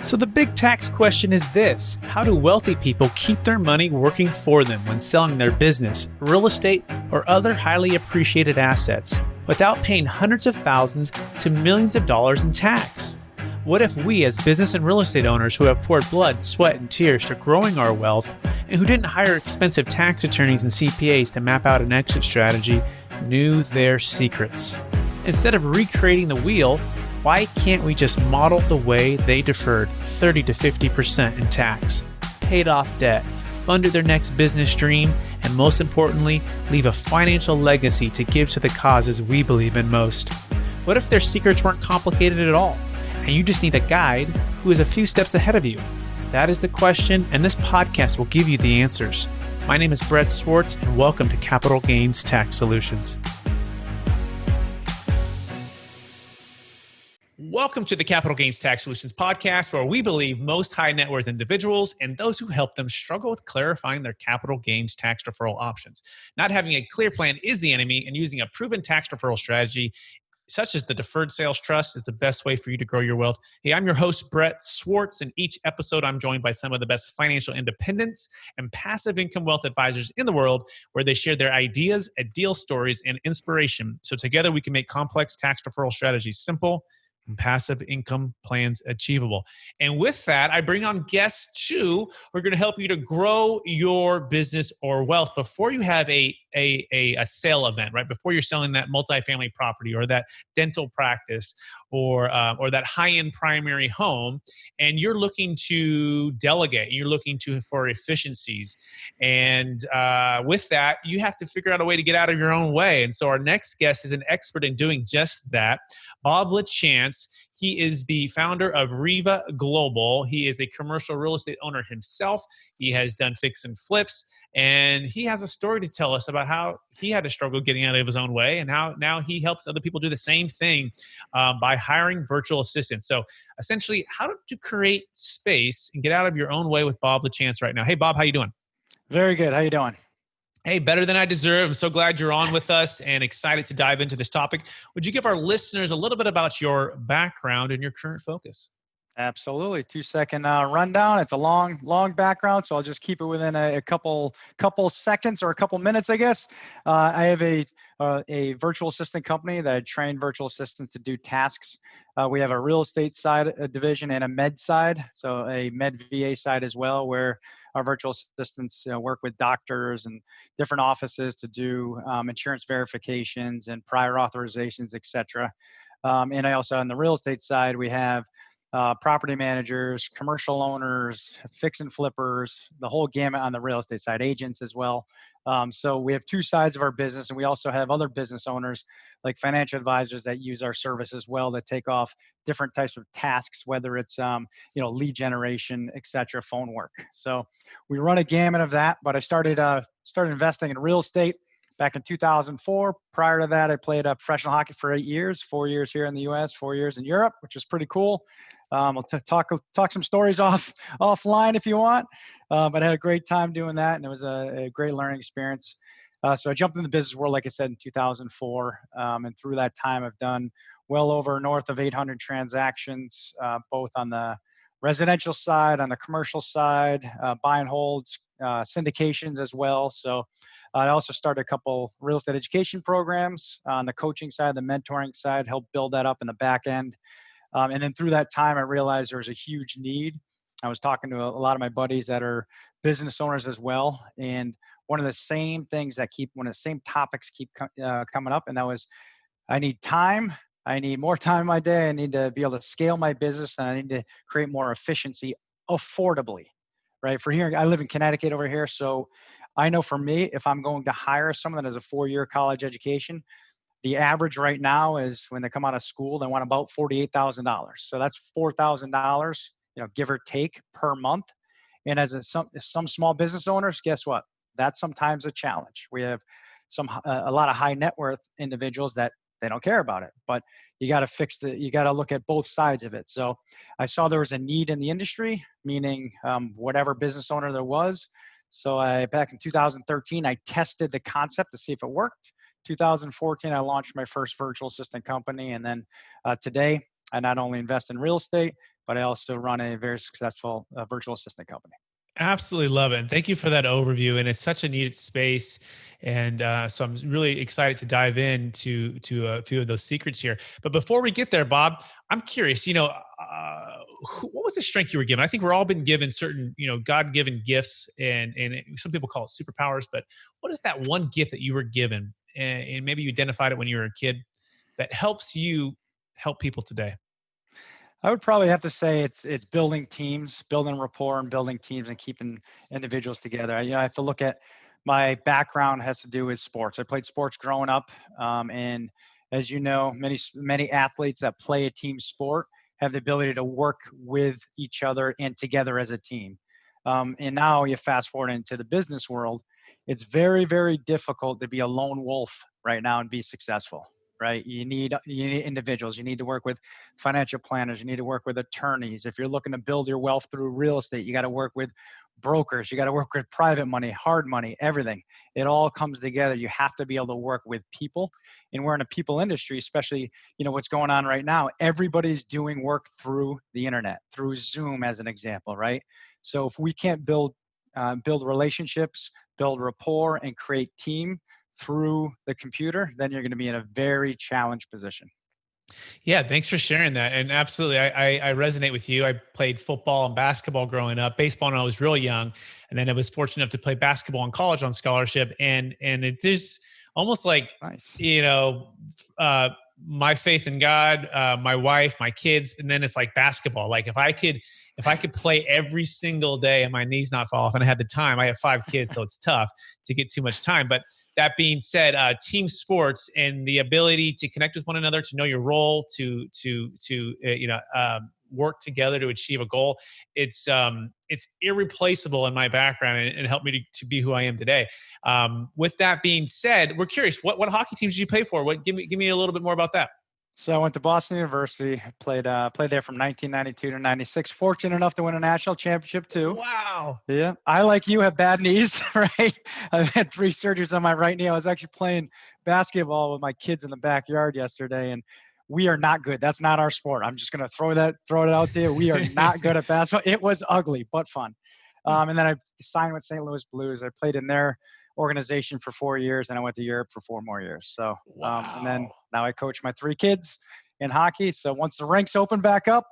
So the big tax question is this: how do wealthy people keep their money working for them when selling their business, real estate, or other highly appreciated assets without paying hundreds of thousands to millions of dollars in tax? What if we, as business and real estate owners who have poured blood, sweat, and tears to growing our wealth, and who didn't hire expensive tax attorneys and CPAs to map out an exit strategy, knew their secrets? Instead of recreating the wheel, why can't we just model the way they deferred 30 to 50% in tax, paid off debt, funded their next business dream, and most importantly, leave a financial legacy to give to the causes we believe in most? What if their secrets weren't complicated at all, and you just need a guide who is a few steps ahead of you? That is the question, and this podcast will give you the answers. My name is Brett Swarts, and welcome to Capital Gains Tax Solutions. Welcome to the Capital Gains Tax Solutions podcast, where we believe most high net worth individuals and those who help them struggle with clarifying their capital gains tax deferral options. Not having a clear plan is the enemy, and using a proven tax deferral strategy such as the Deferred Sales Trust is the best way for you to grow your wealth. Hey, I'm your host, Brett Swarts, and each episode I'm joined by some of the best financial independents and passive income wealth advisors in the world, where they share their ideas, deal stories, and inspiration. So together we can make complex tax deferral strategies simple and passive income plans achievable. And with that, I bring on guests too, who are going to help you to grow your business or wealth before you have a sale event, right? Before you're selling that multifamily property or that dental practice or that high-end primary home, and you're looking to delegate, you're looking for efficiencies. And with that, you have to figure out a way to get out of your own way. And so our next guest is an expert in doing just that, Bob LaChance. He is the founder of Riva Global. He is a commercial real estate owner himself. He has done fix and flips, and he has a story to tell us about how he had to struggle getting out of his own way and how now he helps other people do the same thing by hiring virtual assistants. So essentially, how to create space and get out of your own way with Bob LaChance right now. Hey, Bob, how you doing? Very good. How you doing? Hey, better than I deserve. I'm so glad you're on with us and excited to dive into this topic. Would you give our listeners a little bit about your background and your current focus? Absolutely. 2-second rundown. It's a long background, so I'll just keep it within a couple seconds or a couple minutes, I guess. I have a virtual assistant company that I train virtual assistants to do tasks. We have a real estate side division and a med side, so a med VA side as well, where our virtual assistants work with doctors and different offices to do insurance verifications and prior authorizations, etc. And I also, on the real estate side, we have property managers, commercial owners, fix and flippers, the whole gamut on the real estate side, agents as well. So we have two sides of our business, and we also have other business owners like financial advisors that use our service as well to take off different types of tasks, whether it's lead generation, etc., phone work. So we run a gamut of that. But I started investing in real estate back in 2004. Prior to that, I played professional hockey for 8 years, 4 years here in the U.S., 4 years in Europe, which is pretty cool. I'll talk some stories offline if you want. But I had a great time doing that, and it was a great learning experience. So I jumped in the business world, like I said, in 2004. And through that time, I've done well over north of 800 transactions, both on the residential side, on the commercial side, buy and holds, syndications as well. So I also started a couple real estate education programs on the coaching side, the mentoring side, helped build that up in the back end. And then through that time, I realized there was a huge need. I was talking to a lot of my buddies that are business owners as well. And one of the same topics keep coming up. And that was, I need time. I need more time in my day. I need to be able to scale my business, and I need to create more efficiency affordably, right? For here, I live in Connecticut over here. So I know for me, if I'm going to hire someone that has a 4-year college education, the average right now is when they come out of school, they want about $48,000. So that's $4,000, give or take per month. And as some small business owners, guess what? That's sometimes a challenge. We have a lot of high net worth individuals that they don't care about it, but you got to look at both sides of it. So I saw there was a need in the industry, meaning whatever business owner there was. So back in 2013, I tested the concept to see if it worked. 2014, I launched my first virtual assistant company. And then today, I not only invest in real estate, but I also run a very successful virtual assistant company. Absolutely love it. And thank you for that overview. And it's such a needed space. And so I'm really excited to dive into a few of those secrets here. But before we get there, Bob, I'm curious, what was the strength you were given? I think we're all been given certain, God-given gifts, and some people call it superpowers. But what is that one gift that you were given? And maybe you identified it when you were a kid that helps you help people today? I would probably have to say it's building teams, building rapport, and building teams, and keeping individuals together. I have to look at my background has to do with sports. I played sports growing up, and as you know, many athletes that play a team sport have the ability to work with each other and together as a team. And now you fast forward into the business world, it's very, very difficult to be a lone wolf right now and be successful. Right? You need individuals. You need to work with financial planners. You need to work with attorneys. If you're looking to build your wealth through real estate, you got to work with brokers. You got to work with private money, hard money, everything. It all comes together. You have to be able to work with people. And we're in a people industry, especially, what's going on right now. Everybody's doing work through the internet, through Zoom as an example, right? So if we can't build relationships, build rapport, and create team through the computer, then you're going to be in a very challenged position. Yeah, thanks for sharing that. And absolutely, I resonate with you. I played football and basketball growing up, baseball when I was real young, and then I was fortunate enough to play basketball in college on scholarship. And it just almost like, Nice. you know, uh, my faith in God, my wife, my kids, and then it's like basketball. Like if I could play every single day and my knees not fall off, and I had the time. I have 5 kids, so it's tough to get too much time. But that being said, team sports and the ability to connect with one another, to know your role, to work together to achieve a goal. It's irreplaceable in my background, and helped me to be who I am today. With that being said, we're curious, what hockey teams did you play for? Give me a little bit more about that. So I went to Boston University, played there from 1992 to 96. Fortunate enough to win a national championship too. Wow. Yeah, I, like you, have bad knees, right? I've had 3 surgeries on my right knee. I was actually playing basketball with my kids in the backyard yesterday, and we are not good. That's not our sport. I'm just going to throw it out to you. We are not good at basketball. It was ugly, but fun. And then I signed with St. Louis Blues. I played in their organization for 4 years, and I went to Europe for 4 more years. So, and then Wow. now I coach my 3 kids in hockey. So once the rinks open back up,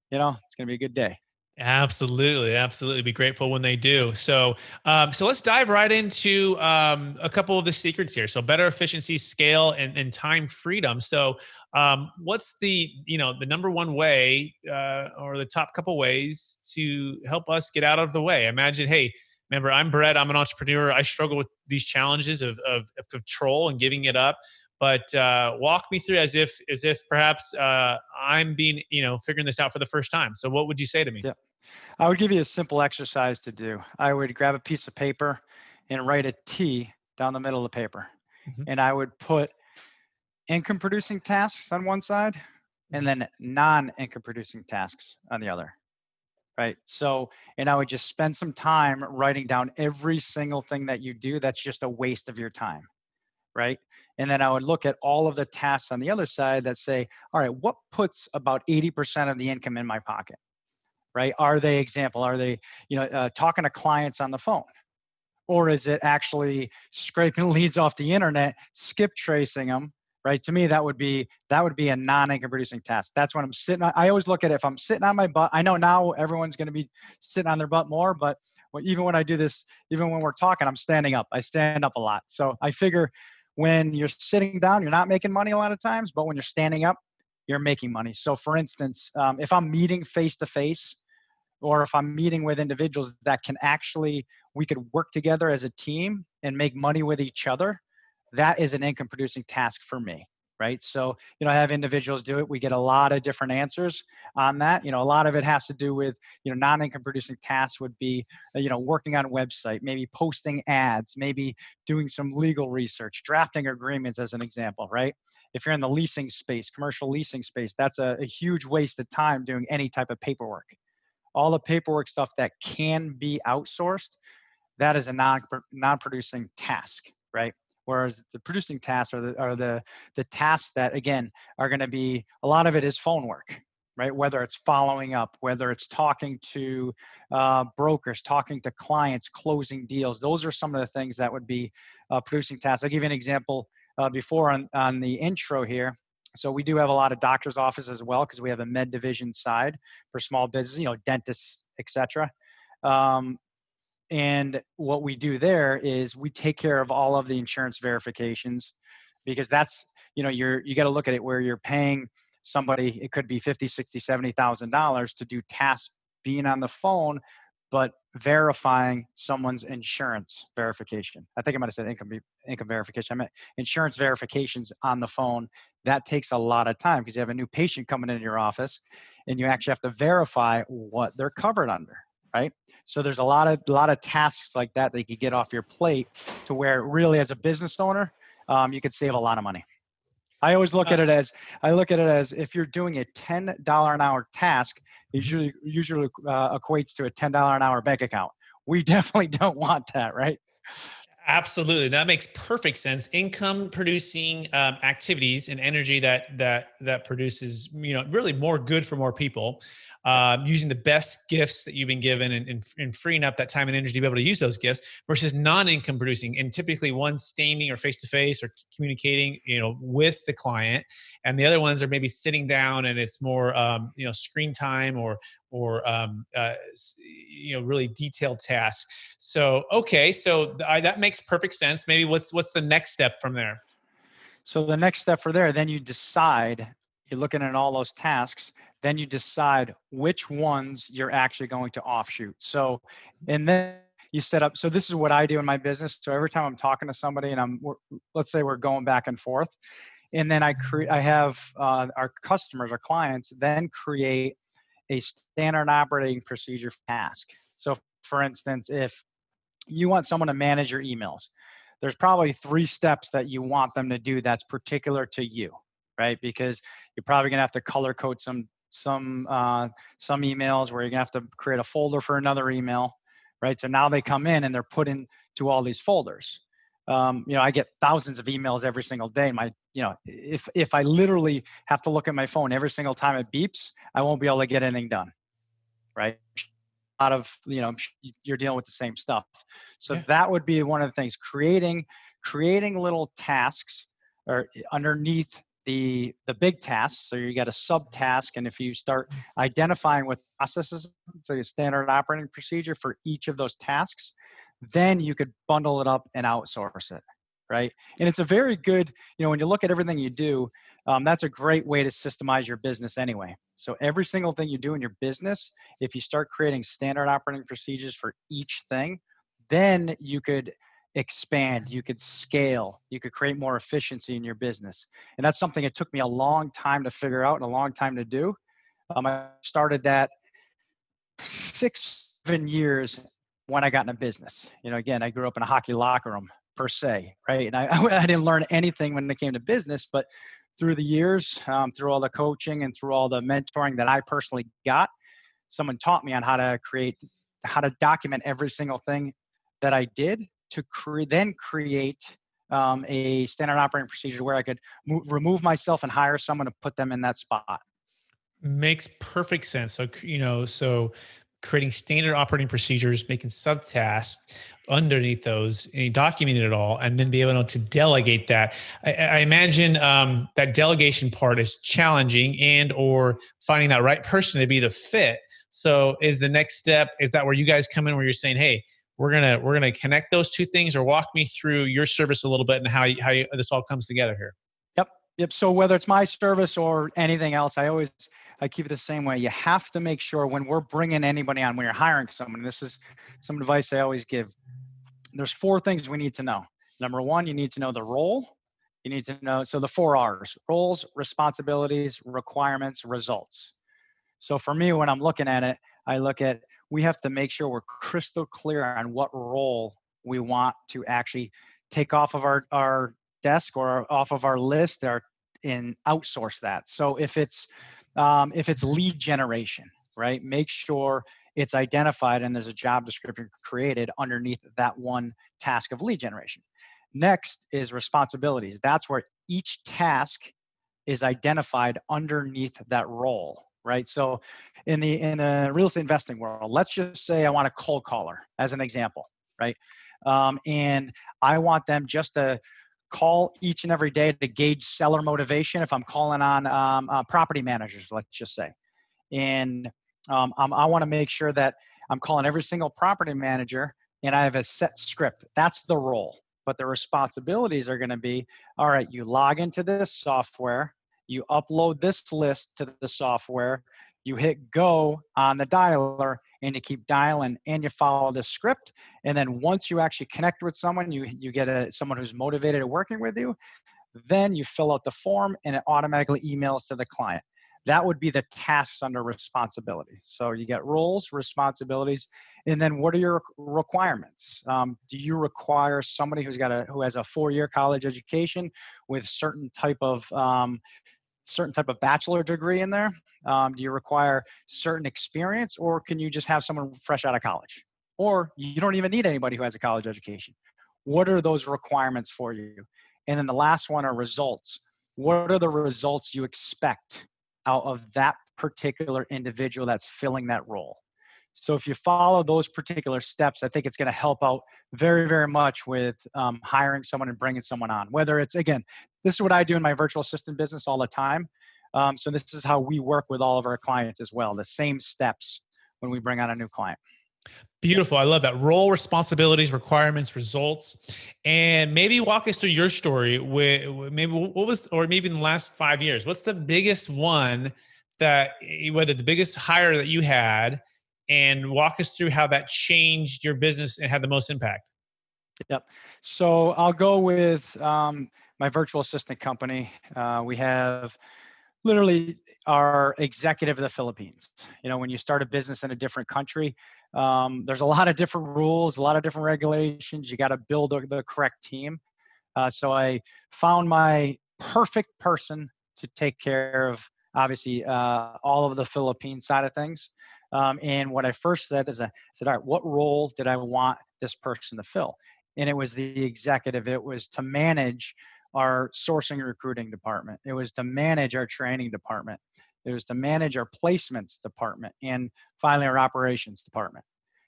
it's going to be a good day. Absolutely, absolutely. Be grateful when they do. So let's dive right into a couple of the secrets here. So, better efficiency, scale, and time freedom. So, what's the number one way, or the top couple ways to help us get out of the way? Imagine, hey, remember, I'm Brett. I'm an entrepreneur. I struggle with these challenges of control and giving it up. But walk me through as if perhaps I'm being figuring this out for the first time. So, what would you say to me? Yeah. I would give you a simple exercise to do. I would grab a piece of paper and write a T down the middle of the paper. Mhm, And I would put income producing tasks on one side and mhm. then non-income producing tasks on the other. Right. So, and I would just spend some time writing down every single thing that you do that's just a waste of your time. Right. And then I would look at all of the tasks on the other side that say, all right, what puts about 80% of the income in my pocket? Right. Are they, talking to clients on the phone? Or is it actually scraping leads off the internet, skip tracing them? Right. To me, that would be a non-income producing task. That's when I'm sitting. I always look at it, if I'm sitting on my butt. I know now everyone's going to be sitting on their butt more, but even when I do this, even when we're talking, I'm standing up. I stand up a lot. So I figure when you're sitting down, you're not making money a lot of times, but when you're standing up, you're making money. So for instance, if I'm meeting face to face, or if I'm meeting with individuals that can actually, we could work together as a team and make money with each other, that is an income producing task for me. Right. So, I have individuals do it. We get a lot of different answers on that. A lot of it has to do with, non-income producing tasks would be, working on a website, maybe posting ads, maybe doing some legal research, drafting agreements as an example, right? If you're in the leasing space, commercial leasing space, that's a huge waste of time doing any type of paperwork. All the paperwork stuff that can be outsourced, that is a non-producing task, right? Whereas the producing tasks are the tasks that, again, are going to be, a lot of it is phone work, right? Whether it's following up, whether it's talking to brokers, talking to clients, closing deals. Those are some of the things that would be producing tasks. I'll give you an example before on the intro here. So we do have a lot of doctor's offices as well, because we have a med division side for small business, dentists, etc. And what we do there is we take care of all of the insurance verifications, because that's, you got to look at it where you're paying somebody, it could be $50, $60, $70,000 to do tasks being on the phone, but verifying someone's insurance verification. I think I might have said income verification. I meant insurance verifications on the phone. That takes a lot of time, because you have a new patient coming into your office and you actually have to verify what they're covered under, right? So there's a lot of tasks like that you could get off your plate, to where really, as a business owner, you could save a lot of money. I always look at it as, if you're doing a $10 an hour task, it usually equates to a $10 an hour bank account. We definitely don't want that, right? Absolutely, that makes perfect sense. Income producing activities and energy that produces, really more good for more people. Using the best gifts that you've been given, and freeing up that time and energy to be able to use those gifts, versus non-income producing, and typically one standing or face-to-face or communicating, with the client, and the other ones are maybe sitting down and it's more, screen time or really detailed tasks. So, okay. So that makes perfect sense. Maybe what's the next step from there? So the next step for there, then you decide, you're looking at all those tasks, then you decide which ones you're actually going to offshoot. So, and then you set up, so this is what I do in my business. So every time I'm talking to somebody and let's say we're going back and forth, and then I have our customers, our clients, then create a standard operating procedure task. So for instance, if you want someone to manage your emails, there's probably 3 steps that you want them to do that's particular to you, right? Because you're probably gonna have to color code some emails, where you're gonna have to create a folder for another email, right? So now they come in and they're put into all these folders. I get thousands of emails every single day. If I literally have to look at my phone every single time it beeps, I won't be able to get anything done, right? You're dealing with the same stuff. So that would be one of the things, creating little tasks or underneath the big tasks. So you got a subtask, and if you start identifying what processes, so a standard operating procedure for each of those tasks, then you could bundle it up and outsource it, right? And it's a very good, when you look at everything you do, that's a great way to systemize your business anyway. So every single thing you do in your business, if you start creating standard operating procedures for each thing, then you could expand, you could scale, you could create more efficiency in your business. And that's something it took me a long time to figure out and a long time to do. I started that 6-7 years when I got into business. Again, I grew up in a hockey locker room per se, right? And I didn't learn anything when it came to business, but through the years, through all the coaching and through all the mentoring that I personally got, someone taught me on how to document every single thing that I did to then create a standard operating procedure where I could remove myself and hire someone to put them in that spot. Makes perfect sense. So creating standard operating procedures, making subtasks underneath those, and you document it all, and then be able to delegate that. I imagine that delegation part is challenging, or finding that right person to be the fit. So is the next step, is that where you guys come in, where you're saying, hey, we're gonna connect those two things, or walk me through your service a little bit and how this all comes together here? Yep. So whether it's my service or anything else, I keep it the same way. You have to make sure when we're bringing anybody on, when you're hiring someone, this is some advice I always give. There's 4 things we need to know. Number 1, you need to know the role. You need to know, so the 4 R's: roles, responsibilities, requirements, results. So for me, when I'm looking at it, we have to make sure we're crystal clear on what role we want to actually take off of our desk or off of our list, and outsource that. So if it's lead generation, right? Make sure it's identified and there's a job description created underneath that one task of lead generation. Next is responsibilities. That's where each task is identified underneath that role. right? So in the real estate investing world, let's just say I want a cold caller as an example, right? And I want them just to call each and every day to gauge seller motivation. If I'm calling on property managers, let's just say, and I want to make sure that I'm calling every single property manager and I have a set script. That's the role. But the responsibilities are going to be, all right, you log into this software, you upload this list to the software, you hit go on the dialer, and you keep dialing and you follow the script. And then once you actually connect with someone, you get someone who's motivated at working with you, then you fill out the form and it automatically emails to the client. That would be the tasks under responsibility. So you get roles, responsibilities, and then what are your requirements? Do you require somebody who has a 4-year college education with certain type of bachelor degree in there? Do you require certain experience, or can you just have someone fresh out of college? Or you don't even need anybody who has a college education. What are those requirements for you? And then the last one are results. What are the results you expect out of that particular individual that's filling that role? So if you follow those particular steps, I think it's going to help out very, very much with hiring someone and bringing someone on. Whether it's, again, this is what I do in my virtual assistant business all the time. So this is how we work with all of our clients as well. The same steps when we bring on a new client. Beautiful. I love that. Role, responsibilities, requirements, results. And maybe walk us through your story with maybe what was, or maybe in the last 5 years, what's the biggest one that, whether the biggest hire that you had, and walk us through how that changed your business and had the most impact. Yep. So I'll go with my virtual assistant company. We have literally our executive of the Philippines. You know, when you start a business in a different country, there's a lot of different rules, a lot of different regulations. You got to build the correct team. So I found my perfect person to take care of, obviously, all of the Philippine side of things. And what I first said is I said, all right, what role did I want this person to fill? And it was the executive. It was to manage our sourcing and recruiting department. It was to manage our training department. It was to manage our placements department, and finally our operations department.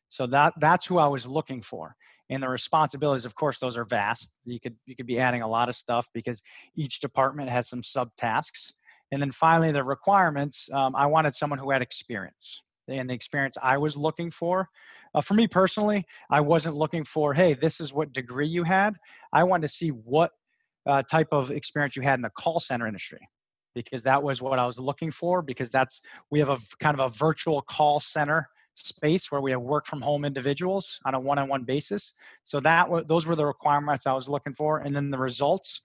So that's who I was looking for. And the responsibilities, of course, those are vast. You could be adding a lot of stuff because each department has some subtasks. And then finally, the requirements, I wanted someone who had experience. And the experience I was looking for me personally, I wasn't looking for, hey, this is what degree you had. I wanted to see what type of experience you had in the call center industry, because that was what I was looking for, because we have a kind of a virtual call center space where we have work from home individuals on a one-on-one basis. So those were the requirements I was looking for. And then the results,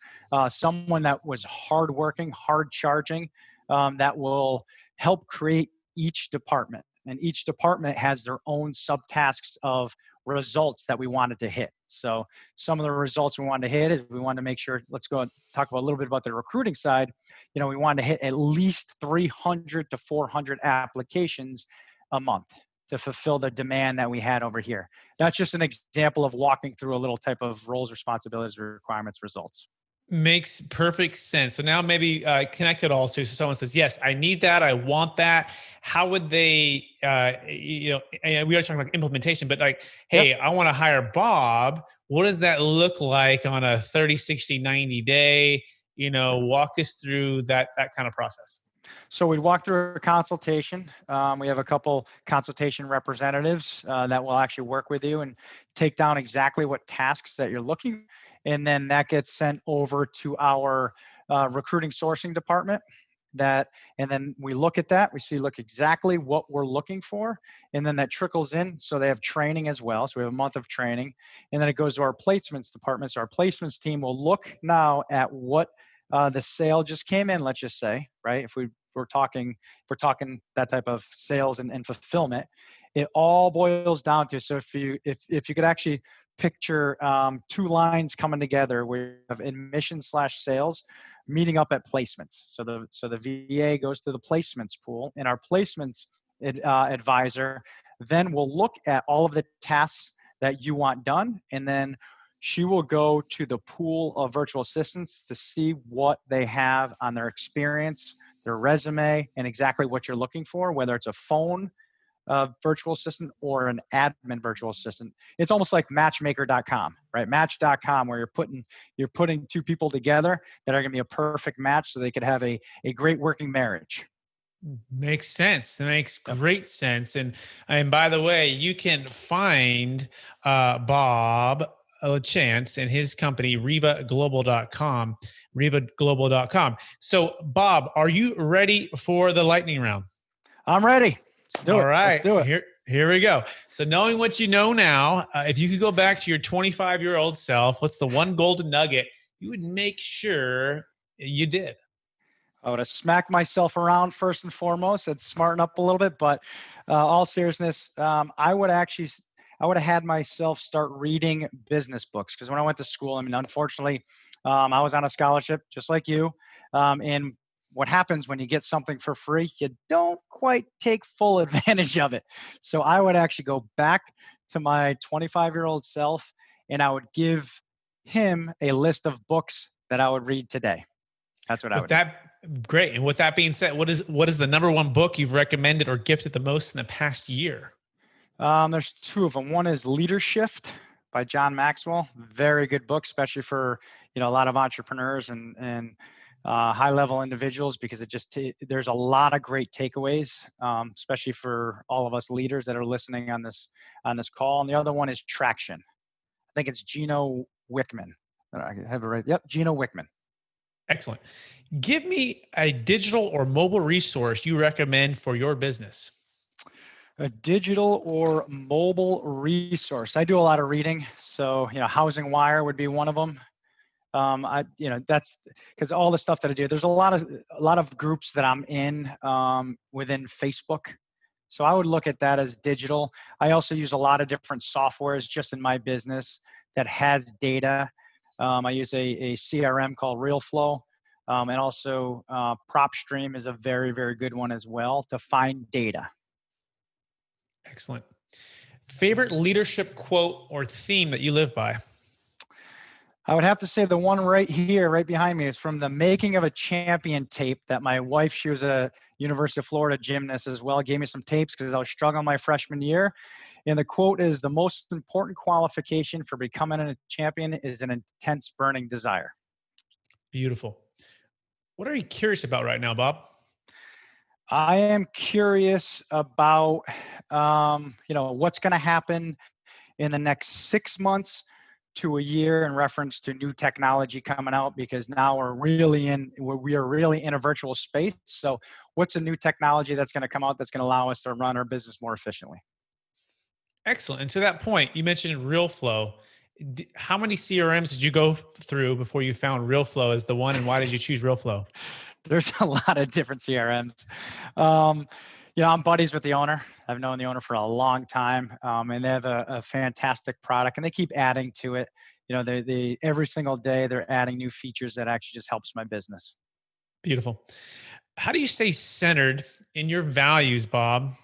someone that was hardworking, hard charging, that will help create each department. And each department has their own subtasks of results that we wanted to hit. So some of the results we wanted to hit is we wanted to make sure, let's go and talk about a little bit about the recruiting side. You know, we wanted to hit at least 300 to 400 applications a month to fulfill the demand that we had over here. That's just an example of walking through a little type of roles, responsibilities, requirements, results. Makes perfect sense. So now maybe connect it all to, so someone says, yes, I need that, I want that. How would they, and we are talking about implementation, but like, hey, I want to hire Bob. What does that look like on a 30, 60, 90 day? Walk us through that kind of process. So we'd walk through a consultation. We have a couple consultation representatives that will actually work with you and take down exactly what tasks that you're looking. And then that gets sent over to our recruiting sourcing department. And then we look at that. We look exactly what we're looking for. And then that trickles in. So they have training as well. So we have a month of training. And then it goes to our placements department. So our placements team will look now at what the sale just came in, let's just say, right? If we're talking that type of sales and fulfillment, it all boils down to, so if you could actually picture 2 lines coming together, we have admission/sales meeting up at placements. So the VA goes to the placements pool, and our placements advisor then will look at all of the tasks that you want done, and then she will go to the pool of virtual assistants to see what they have on their experience, their resume, and exactly what you're looking for, whether it's a phone virtual assistant or an admin virtual assistant. It's almost like matchmaker.com, right? Match.com, where you're putting two people together that are going to be a perfect match so they could have a great working marriage. Makes sense. That makes Yep. great sense. And by the way, you can find Bob Chance and his company, RevaGlobal.com. RevaGlobal.com. So, Bob, are you ready for the lightning round? I'm ready. Let's do All it. Let's right. do it. Here we go. So, knowing what you know now, if you could go back to your 25-year-old self, what's the one golden nugget you would make sure you did? I would have smacked myself around first and foremost. I'd smarten up a little bit, but all seriousness, I would have had myself start reading business books, because when I went to school, I mean, unfortunately, I was on a scholarship just like you. And what happens when you get something for free, you don't quite take full advantage of it. So I would actually go back to my 25-year-old self, and I would give him a list of books that I would read today. That's what I would do. Great. And with that being said, what is the number one book you've recommended or gifted the most in the past year? There's two of them. One is Leadership by John Maxwell. Very good book, especially for a lot of entrepreneurs and high-level individuals, because there's a lot of great takeaways, especially for all of us leaders that are listening on this call. And the other one is Traction. I think it's Gino Wickman. I have it right. Yep, Gino Wickman. Excellent. Give me a digital or mobile resource you recommend for your business. A digital or mobile resource. I do a lot of reading, so Housing Wire would be one of them. That's because all the stuff that I do. There's a lot of groups that I'm in within Facebook, so I would look at that as digital. I also use a lot of different softwares just in my business that has data. I use a CRM called RealFlow. And also PropStream is a very, very good one as well to find data. Excellent. Favorite leadership quote or theme that you live by? I would have to say the one right here, right behind me, is from the Making of a Champion tape that my wife, she was a University of Florida gymnast as well, gave me some tapes because I was struggling my freshman year. And the quote is, "The most important qualification for becoming a champion is an intense burning desire." Beautiful. What are you curious about right now, Bob? I am curious about, what's going to happen in the next 6 months to a year in reference to new technology coming out, because now we are really in a virtual space. So what's a new technology that's going to come out that's going to allow us to run our business more efficiently? Excellent. And to that point, you mentioned RealFlow. How many CRMs did you go through before you found RealFlow as the one, and why did you choose RealFlow? There's a lot of different CRMs. I'm buddies with the owner. I've known the owner for a long time, and they have a fantastic product, and they keep adding to it. They every single day they're adding new features that actually just helps my business. Beautiful. How do you stay centered in your values, Bob?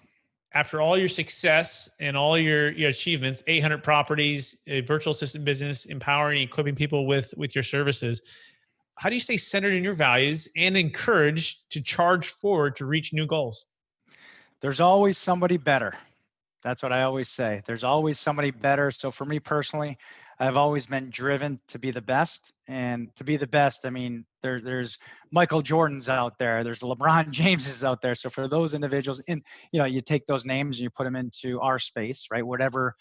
After all your success and all your achievements, 800 properties, a virtual assistant business, empowering, equipping people with your services, how do you stay centered in your values and encouraged to charge forward to reach new goals? There's always somebody better. That's what I always say. There's always somebody better. So for me personally, I've always been driven to be the best. And to be the best, I mean, there's Michael Jordan's out there. There's LeBron Jameses out there. So for those individuals, and you take those names and you put them into our space, right? Whatever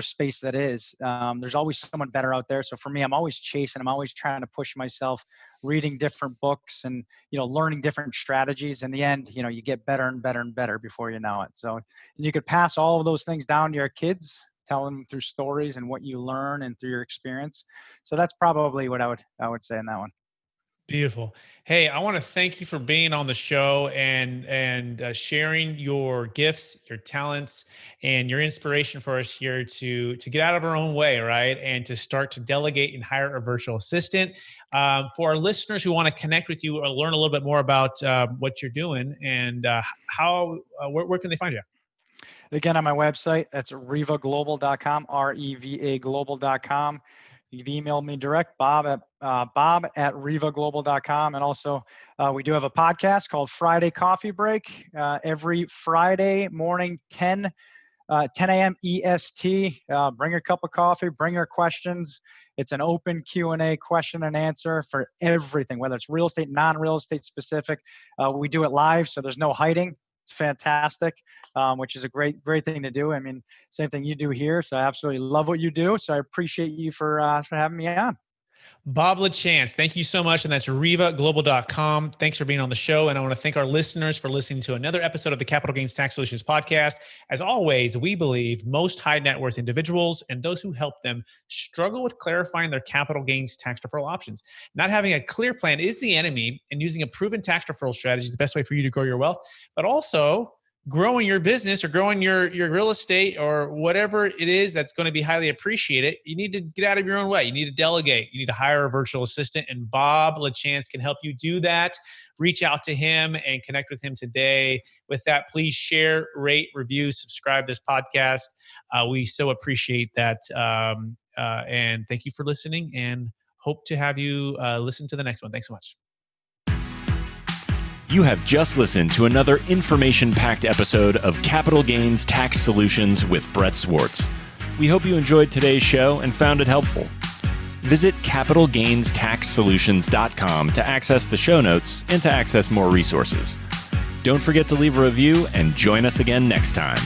space that is, there's always someone better out there. So for me, I'm always chasing. I'm always trying to push myself, reading different books and learning different strategies. In the end, you get better and better and better before you know it. So, and you could pass all of those things down to your kids, tell them through stories and what you learn and through your experience. So that's probably what I would say in that one. Beautiful. Hey, I want to thank you for being on the show and sharing your gifts, your talents, and your inspiration for us here to get out of our own way, right? And to start to delegate and hire a virtual assistant. For our listeners who want to connect with you or learn a little bit more about what you're doing and where can they find you? Again, on my website, that's revaglobal.com, REVA global.com. you can email me direct, bob@rivaglobal.com. And also, we do have a podcast called Friday Coffee Break every Friday morning, 10 a.m. EST. Bring a cup of coffee, bring your questions. It's an open Q&A, question and answer for everything, whether it's real estate, non-real estate specific. We do it live, so there's no hiding. It's fantastic, which is a great thing to do. I mean, same thing you do here. So I absolutely love what you do. So I appreciate you for having me on. Bob LaChance, thank you so much. And that's rivaglobal.com. Thanks for being on the show. And I want to thank our listeners for listening to another episode of the Capital Gains Tax Solutions podcast. As always, we believe most high net worth individuals and those who help them struggle with clarifying their capital gains tax deferral options. Not having a clear plan is the enemy, and using a proven tax deferral strategy is the best way for you to grow your wealth, but also growing your business or growing your real estate or whatever it is that's going to be highly appreciated. You need to get out of your own way. You need to delegate. You need to hire a virtual assistant, and Bob LaChance can help you do that. Reach out to him and connect with him today. With that, please share, rate, review, subscribe this podcast. We so appreciate that. And thank you for listening, and hope to have you listen to the next one. Thanks so much. You have just listened to another information-packed episode of Capital Gains Tax Solutions with Brett Swarts. We hope you enjoyed today's show and found it helpful. Visit capitalgainstaxsolutions.com to access the show notes and to access more resources. Don't forget to leave a review and join us again next time.